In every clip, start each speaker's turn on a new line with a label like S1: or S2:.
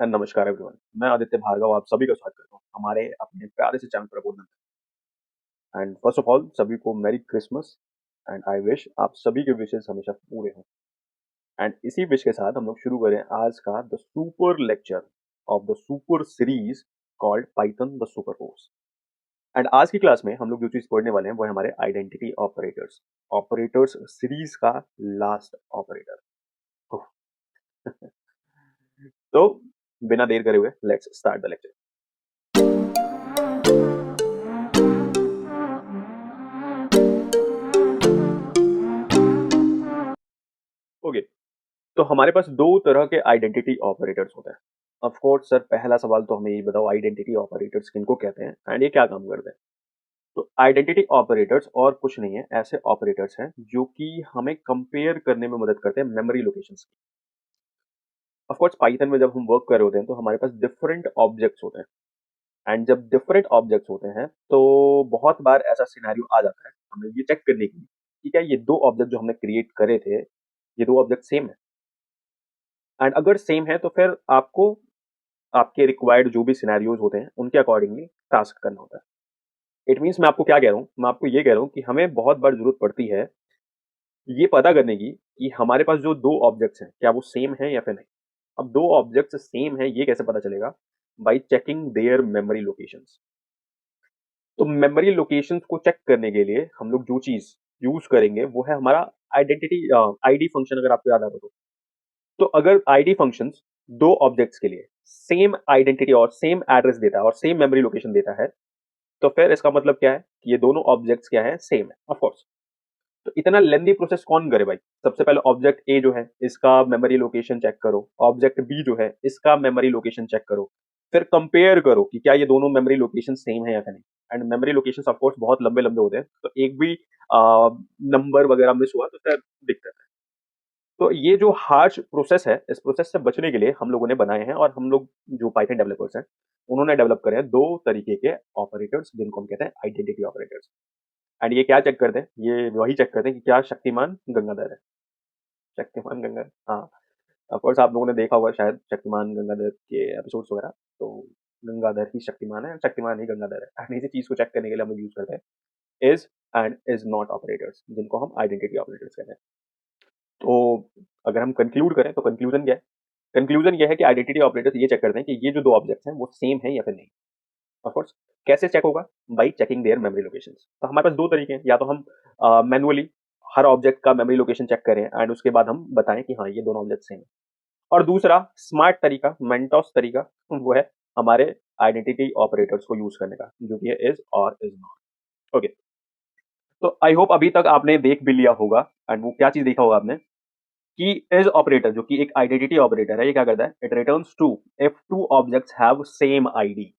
S1: And नमस्कार everyone. मैं आदित्य भार्गव आप सभी का स्वागत करता हूँ हमारे अपने प्यारे से चैनल प्रबोधन में। एंड फर्स्ट ऑफ ऑल सभी को merry Christmas and I wish आप सभी के विशेष हमेशा पूरे हों। एंड इसी विश के साथ हम लोग शुरू करें आज का the super lecture of the super series called Python the super course. And आज की क्लास में हम लोग जो चीज पढ़ने वाले हैं वो है हमारे आइडेंटिटी ऑपरेटर्स ऑपरेटर्स सीरीज का लास्ट ऑपरेटर। तो बिना देर करे हुए let's start the lecture. Okay, तो हमारे पास दो तरह के आइडेंटिटी ऑपरेटर्स होते हैं। ऑफ कोर्स सर, पहला सवाल तो हमें ये बताओ आइडेंटिटी ऑपरेटर्स किनको कहते हैं एंड ये क्या काम करते हैं। तो आइडेंटिटी ऑपरेटर्स और कुछ नहीं है, ऐसे ऑपरेटर्स हैं जो कि हमें कंपेयर करने में मदद करते हैं मेमोरी लोकेशंस की। ऑफ कोर्स पाइथन में जब हम वर्क कर रहे होते हैं तो हमारे पास डिफरेंट ऑब्जेक्ट्स होते हैं एंड जब डिफरेंट ऑब्जेक्ट्स होते हैं तो बहुत बार ऐसा सिनेरियो आ जाता है हमें ये चेक करने की कि क्या ये दो ऑब्जेक्ट जो हमने क्रिएट करे थे ये दो ऑब्जेक्ट सेम है। एंड अगर सेम है तो फिर आपको आपके रिक्वायर्ड जो भी सिनेरियोज होते हैं उनके अकॉर्डिंगली टास्क करना होता है। इट मीन्स मैं आपको क्या कह रहा हूँ, मैं आपको ये कह रहा हूँ कि हमें बहुत बार जरूरत पड़ती है ये पता करने की कि हमारे पास जो दो ऑब्जेक्ट्स हैं क्या वो सेम है या फिर नहीं। अब दो ऑब्जेक्ट्स सेम है ये कैसे पता चलेगा? By checking there memory locations. तो मेमोरी लोकेशंस को चेक करने के लिए हम लोग जो चीज यूज करेंगे वो है हमारा आइडेंटिटी आईडी फंक्शन। अगर आपको याद आ रहा हो तो अगर आईडी फंक्शंस दो ऑब्जेक्ट्स के लिए सेम आइडेंटिटी और सेम एड्रेस देता है और सेम मेमोरी लोकेशन देता है तो फिर इसका मतलब क्या है कि ये दोनों ऑब्जेक्ट्स क्या है, सेम है ऑफ कोर्स। तो इतना लेंदी प्रोसेस कौन करे भाई? सबसे पहले ऑब्जेक्ट ए जो है इसका मेमोरी लोकेशन चेक करो, ऑब्जेक्ट बी जो है इसका मेमोरी लोकेशन चेक करो, फिर कंपेयर करो कि क्या ये दोनों मेमोरी लोकेशन सेम है या फिर नहीं। And memory location of course बहुत लंबे लंबे होते हैं तो एक भी नंबर वगैरह मिस हुआ तो फिर दिक्कत है। तो ये जो हार्श प्रोसेस है इस प्रोसेस से बचने के लिए हम लोगों ने बनाए हैं और हम लोग जो पाइथन डेवलपर्स हैं उन्होंने डेवलप करे हैं दो तरीके के ऑपरेटर्स जिनको हम कहते हैं आइडेंटिटी ऑपरेटर्स। एंड ये क्या चेक करते हैं? ये वही चेक करते हैं कि क्या शक्तिमान गंगाधर है। शक्तिमान गंगाधर, हाँ। ऑफ कोर्स आप लोगों ने देखा होगा शायद शक्तिमान गंगाधर के एपिसोड्स वगैरह। तो गंगाधर ही शक्तिमान है, शक्तिमान ही गंगाधर है। एंड इसी चीज को चेक करने के लिए हम लोग यूज करते हैं is and is not operators जिनको हम आइडेंटिटी ऑपरेटर्स कहते हैं। तो अगर हम कंक्लूड करें तो कंक्लूजन क्या है? कंक्लूजन ये है कि आइडेंटिटी ऑपरेटर्स ये चेक करते हैं कि ये जो दो ऑब्जेक्ट्स हैं वो सेम है या फिर नहीं। ऑफ कोर्स कैसे चेक होगा? By checking there memory locations. तो हमारे पास दो तरीके हैं, या तो हम मैनुअली हर ऑब्जेक्ट का मेमोरी लोकेशन चेक करें एंड उसके बाद हम बताएं कि हाँ ये दोनों ऑब्जेक्ट सेम है। और दूसरा स्मार्ट तरीका, मेंटोस तरीका, वो है हमारे आइडेंटिटी ऑपरेटर्स को यूज करने का जो कि है इज और इज नॉट। ओके, तो आई होप अभी तक आपने देख भी लिया होगा। एंड वो क्या चीज देखा होगा आपने कि इज ऑपरेटर जो कि एक आइडेंटिटी ऑपरेटर है ये क्या करता है? It returns true if two objects have same ID.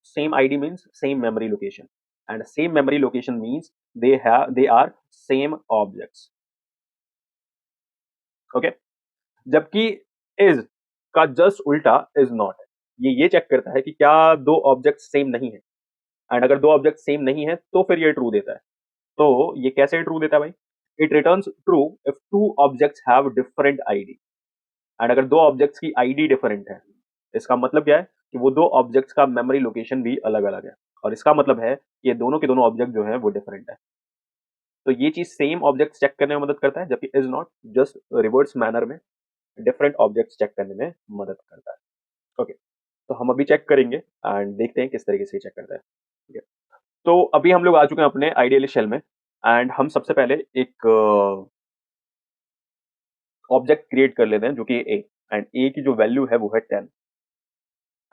S1: Same ID means same memory location and same memory location means they are same objects. Okay, जबकि इज का जस्ट उल्टा इज नॉट है। ये चेक करता है कि क्या दो ऑब्जेक्ट सेम नहीं है। एंड अगर दो ऑब्जेक्ट सेम नहीं है तो फिर ये ट्रू देता है। तो ये कैसे ट्रू देता है भाई? It returns true if two objects have different ID. And अगर दो ऑब्जेक्ट्स की आईडी डिफरेंट है इसका मतलब क्या है कि वो दो ऑब्जेक्ट्स का मेमोरी लोकेशन भी अलग अलग है। और इसका मतलब है कि ये दोनों के दोनों ऑब्जेक्ट जो है वो डिफरेंट है। तो ये चीज सेम ऑब्जेक्ट्स चेक करने में मदद करता है, जबकि is not just reverse manner में डिफरेंट ऑब्जेक्ट्स चेक करने में मदद करता है। ओके, तो हम अभी चेक करेंगे एंड देखते हैं किस तरीके से चेक करता है। ठीक है, तो अभी हम लोग आ चुके हैं अपने आइडियल शेल में। एंड हम सबसे पहले एक ऑब्जेक्ट क्रिएट कर लेते हैं जो कि ए। एंड ए की जो वैल्यू है वो है 10।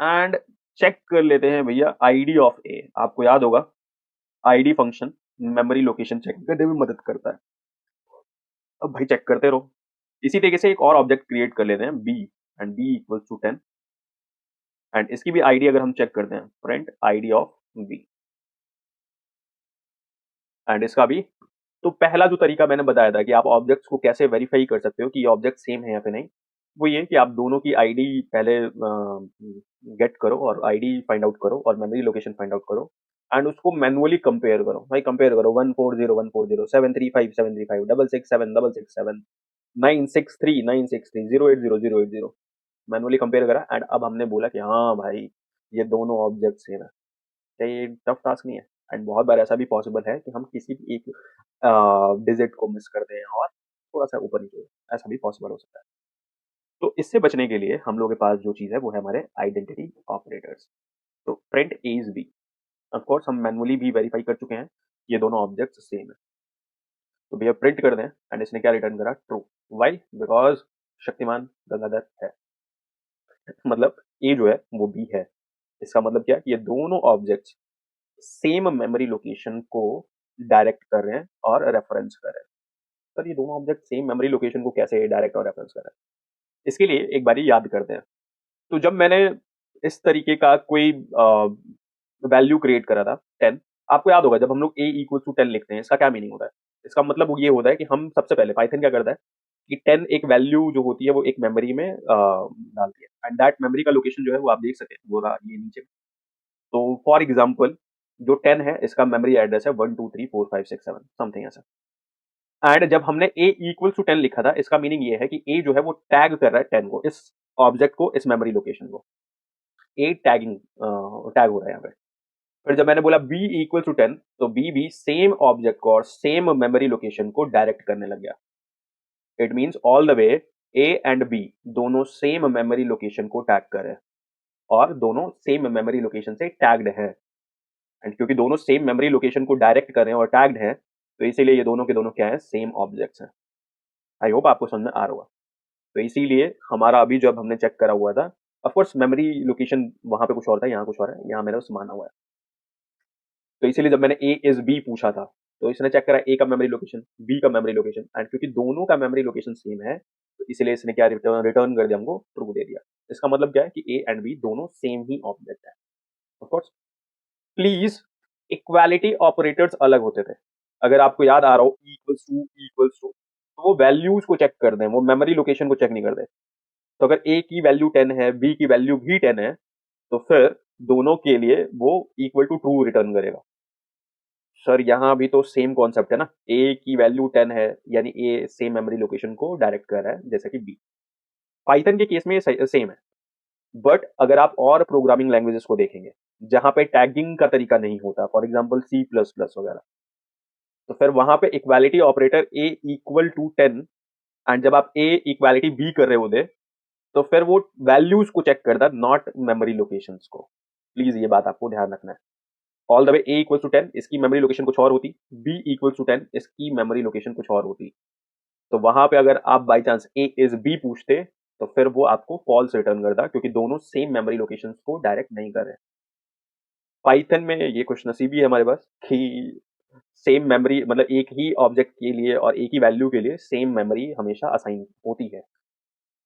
S1: एंड चेक कर लेते हैं भैया आईडी ऑफ ए। आपको याद होगा ID function memory location check करने में मदद करता है। अब भाई चेक करते रहो। इसी तरीके से एक और ऑब्जेक्ट क्रिएट कर लेते हैं b and b equals to 10। And इसकी भी आईडी अगर हम चेक करते हैं print ID of b and इसका भी। तो पहला जो तरीका मैंने बताया था कि आप ऑब्जेक्ट्स को कैसे वेरीफाई कर सकते हो कि ये ऑब्जेक्ट सेम है या फिर नहीं, वो ये कि आप दोनों की आईडी पहले गेट करो और आईडी फाइंड आउट करो और मेमोरी लोकेशन फाइंड आउट करो एंड उसको मैनुअली कंपेयर करो। भाई कंपेयर करो 140 140 735 735 667 667 963 963 080 080। मैनुअली कंपेयर करा एंड अब हमने बोला कि हाँ भाई, ये दोनों ऑब्जेक्ट सेम है। क्या ये टफ टास्क नहीं है? एंड बहुत बार ऐसा भी पॉसिबल है कि हम किसी भी एक डिजिट को मिस कर दें और थोड़ा सा ऊपर नीचे हो, ऐसा भी पॉसिबल हो सकता है। तो इससे बचने के लिए हम लोगों के पास जो चीज़ है वो है हमारे आइडेंटिटी ऑपरेटर्स। तो print a is b, of course हम मैनुअली भी वेरीफाई कर चुके हैं, ये दोनों ऑब्जेक्ट्स सेम है। तो भैया प्रिंट कर दें एंड इसने क्या रिटर्न करा? True. Why? Because Shaktimaan Gangadhar है। मतलब ए जो है वो बी है। इसका मतलब क्या है कि ये दोनों ऑब्जेक्ट्स सेम मेमोरी लोकेशन को डायरेक्ट कर रहे हैं और रेफरेंस कर रहे हैं। सर ये दोनों ऑब्जेक्ट सेम मेमोरी लोकेशन को कैसे डायरेक्ट और रेफरेंस कर रहे हैं? इसके लिए एक बारी याद करते हैं। तो जब मैंने इस तरीके का कोई वैल्यू क्रिएट करा था 10, आपको याद होगा जब हम लोग ए इक्वल टू 10 लिखते हैं, इसका क्या मीनिंग होता है? इसका मतलब वो ये होता है कि हम सबसे पहले पाइथन क्या करता है कि 10 एक वैल्यू जो होती है वो एक मेमोरी में डालती है एंड दैट मेमोरी का लोकेशन जो है वो आप देख सकते हैं, वो रहा ये नीचे। तो फॉर एग्जाम्पल जो 10 है इसका मेमोरी एड्रेस है 1 2 3 4 5 6 7 समथिंग ऐसा। एंड जब हमने ए इक्वल टू 10 लिखा था, इसका मीनिंग ये है कि ए जो है वो टैग कर रहा है 10 को, इस ऑब्जेक्ट को, इस मेमोरी लोकेशन को। ए टैगिंग टैग हो रहा है यहाँ पे। फिर जब मैंने बोला बी इक्वल टू 10, तो बी भी सेम ऑब्जेक्ट को और सेम मेमोरी लोकेशन को डायरेक्ट करने लग गया। It means all the way a and b दोनों सेम मेमोरी लोकेशन को टैग कर रहे हैं और दोनों सेम मेमोरी लोकेशन से टैग्ड है। एंड क्योंकि दोनों सेम मेमोरी लोकेशन को डायरेक्ट कर रहे हैं और टैग्ड है, तो इसीलिए ये दोनों के दोनों क्या है? सेम ऑब्जेक्ट्स हैं। आई होप आपको समझ में आ रहा होगा। तो इसीलिए हमारा अभी जब हमने चेक करा हुआ था, ऑफ कोर्स मेमोरी लोकेशन वहां पे कुछ और था, यहाँ कुछ और है, यहाँ मेरा उस माना हुआ है। तो इसीलिए जब मैंने ए इज बी पूछा था, तो इसने चेक करा ए का मेमोरी लोकेशन, बी का मेमोरी लोकेशन, एंड क्योंकि दोनों का मेमोरी लोकेशन सेम है, तो इसीलिए इसने क्या रिटर्न रिटर्न कर दिया, हमको ट्रू दे दिया। इसका मतलब क्या है कि ए एंड बी दोनों सेम ही ऑब्जेक्ट है। Of course please, equality operators अलग होते थे। अगर आपको याद आ रहा हो इक्वल्स टू, तो वो वैल्यूज को चेक कर दें, वो मेमोरी लोकेशन को चेक नहीं करते। तो अगर ए की वैल्यू 10 है, बी की वैल्यू भी 10 है, तो फिर दोनों के लिए वो इक्वल टू ट्रू रिटर्न करेगा। सर यहाँ भी तो सेम कॉन्सेप्ट है ना, ए की वैल्यू 10 है यानी ए सेम मेमोरी लोकेशन को डायरेक्ट कर रहा है जैसे कि बी। पाइथन के केस में ये सेम है। बट अगर आप और प्रोग्रामिंग लैंग्वेजेस को देखेंगे जहां पे टैगिंग का तरीका नहीं होता, for example C plus plus वगैरह, तो फिर वहां पे equality operator a equal to 10 and जब आप ए इक्वालिटी बी कर रहे होते, तो फिर वो वैल्यूज को चेक करता, नॉट मेमोरी लोकेशंस को। प्लीज ये बात आपको ध्यान रखना है। All the way a equal to 10 इसकी मेमोरी लोकेशन कुछ और होती, बी इक्वल टू 10 इसकी मेमोरी लोकेशन कुछ और होती। तो वहां पे अगर आप by chance a is b पूछते, तो फिर वो आपको फॉल्स रिटर्न करता क्योंकि दोनों सेम मेमोरी लोकेशंस को डायरेक्ट नहीं कर रहे। पाइथन में ये खुश नसीबी है हमारे पास कि सेम मेमोरी, मतलब एक ही ऑब्जेक्ट के लिए और एक ही वैल्यू के लिए सेम मेमोरी हमेशा असाइन होती है।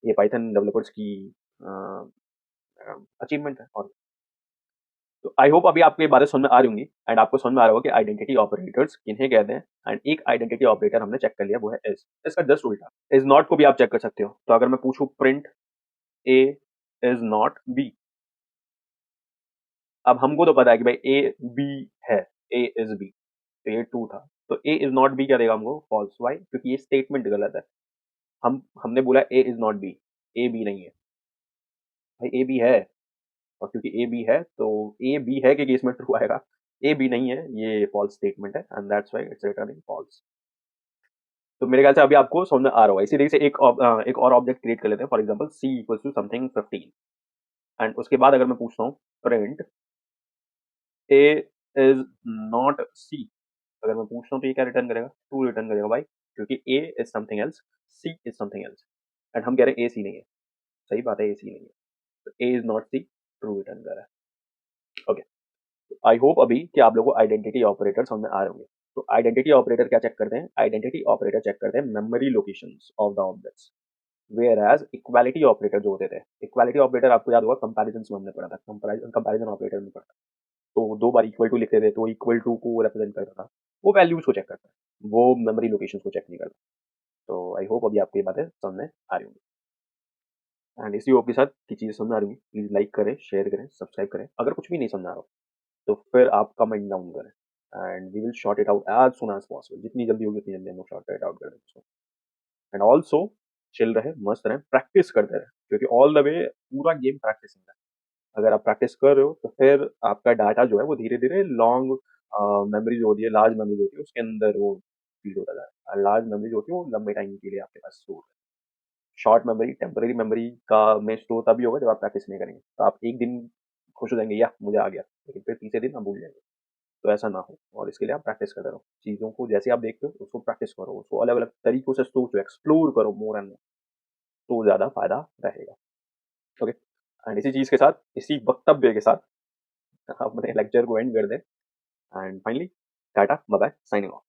S1: ये पाइथन डेवलपर्स की अचीवमेंट है। और तो आई होप अभी आपको ये बातें समझ में आ रही होंगी एंड आपको समझ में आ रहा होगा कि आइडेंटिटी ऑपरेटर्स किन्हें कहते हैं। एंड एक आइडेंटिटी ऑपरेटर हमने चेक कर लिया, वो है इज। इसका जस्ट उल्टा इज नॉट को भी आप चेक कर सकते हो। तो अगर मैं पूछूं print a is not B, अब हमको तो पता है कि भाई ए बी है, ए इज बी, तो ये ट्रू था। तो ए इज नॉट बी क्या देगा हमको? फॉल्स। वाई? क्योंकि ये स्टेटमेंट गलत है। हमने बोला A is not B, A B नहीं है। भाई ए बी है, और क्योंकि ए बी है तो ए बी है के केस में ट्रू आएगा, ए बी नहीं है ये फॉल्स स्टेटमेंट है and that's why it's returning false. तो मेरे ख्याल से अभी आपको समझ में आ रहा होगा। इसी तरीके से एक और ऑब्जेक्ट क्रिएट कर लेते हैं, for example c equals to something 15 and उसके बाद अगर मैं पूछता हूँ print a is not c, अगर मैं पूछता हूँ तो ये क्या रिटर्न करेगा? ट्रू रिटर्न करेगा। भाई क्योंकि A is something else, C is something else, and हम कह रहे हैं ए सी नहीं है। सही बात है, ए सी नहीं है, तो A is not C true return कर रहा है। ओके, आई होप अभी कि आप लोगों को आइडेंटिटी ऑपरेटर समझ में आ रहे होंगे। तो आइडेंटिटी ऑपरेटर क्या चेक करते हैं? आइडेंटिटी ऑपरेटर चेक करते हैं memory locations of the objects, whereas equality operator जो होते थे, इक्वालिटी ऑपरेटर आपको याद होगा कंपैरिजन में हमने पढ़ा था, कंपैरिजन ऑपरेटर में पढ़ा था। तो दो बार इक्वल टू लिखते थे तो इक्वल टू को रिप्रेजेंट करता था, वो वैल्यूज को चेक करता है, वो मेमोरी लोकेशंस को चेक नहीं करता। तो आई होप अभी आपको ये बातें समझ में आ रही होंगी। एंड इसी होप के साथ की चीज़ें समझ में आ रही होंगी, प्लीज लाइक करें, शेयर करें, सब्सक्राइब करें। अगर कुछ भी नहीं समझ में आ रहा हो तो फिर आप कमेंट डाउन करें and we will sort it out as soon as possible. जितनी जल्दी होगी उतनी जल्दी हम लोग शॉर्ट इट आउट कर देंगे। एंड ऑल्सो चिल रहे, मस्त रहे, प्रैक्टिस करते रहे, क्योंकि ऑल द वे पूरा गेम प्रैक्टिसिंग है। अगर आप प्रैक्टिस कर रहे हो तो फिर आपका डाटा जो है वो धीरे-धीरे लॉन्ग मेमोरी जो होती है, लार्ज मेमोरी जो होती है उसके अंदर वो फीड होता जा रहा है। लार्ज मेमोरी जो होती है वो लंबे टाइम के लिए आपके पास स्टोर है। शॉर्ट मेमोरी, टेम्परेरी मेमोरी का में स्टोर तभी होगा जब आप प्रैक्टिस नहीं करेंगे। तो आप एक दिन खुश हो जाएँगे, याह! मुझे आ गया, लेकिन फिर तीसरे दिन आप भूल जाएँगे। तो ऐसा ना हो और इसके लिए आप प्रैक्टिस करते रहो। चीज़ों को जैसे आप देखते हो उसको प्रैक्टिस करो, उसको अलग-अलग तरीकों से सोचो, एक्सप्लोर करो मोर एंड मोर, तो ज़्यादा फ़ायदा रहेगा। ओके? एंड इसी चीज़ के साथ, इसी वक्तव्य के साथ अपने लेक्चर को एंड कर दें and finally Tata, bye-bye, signing off.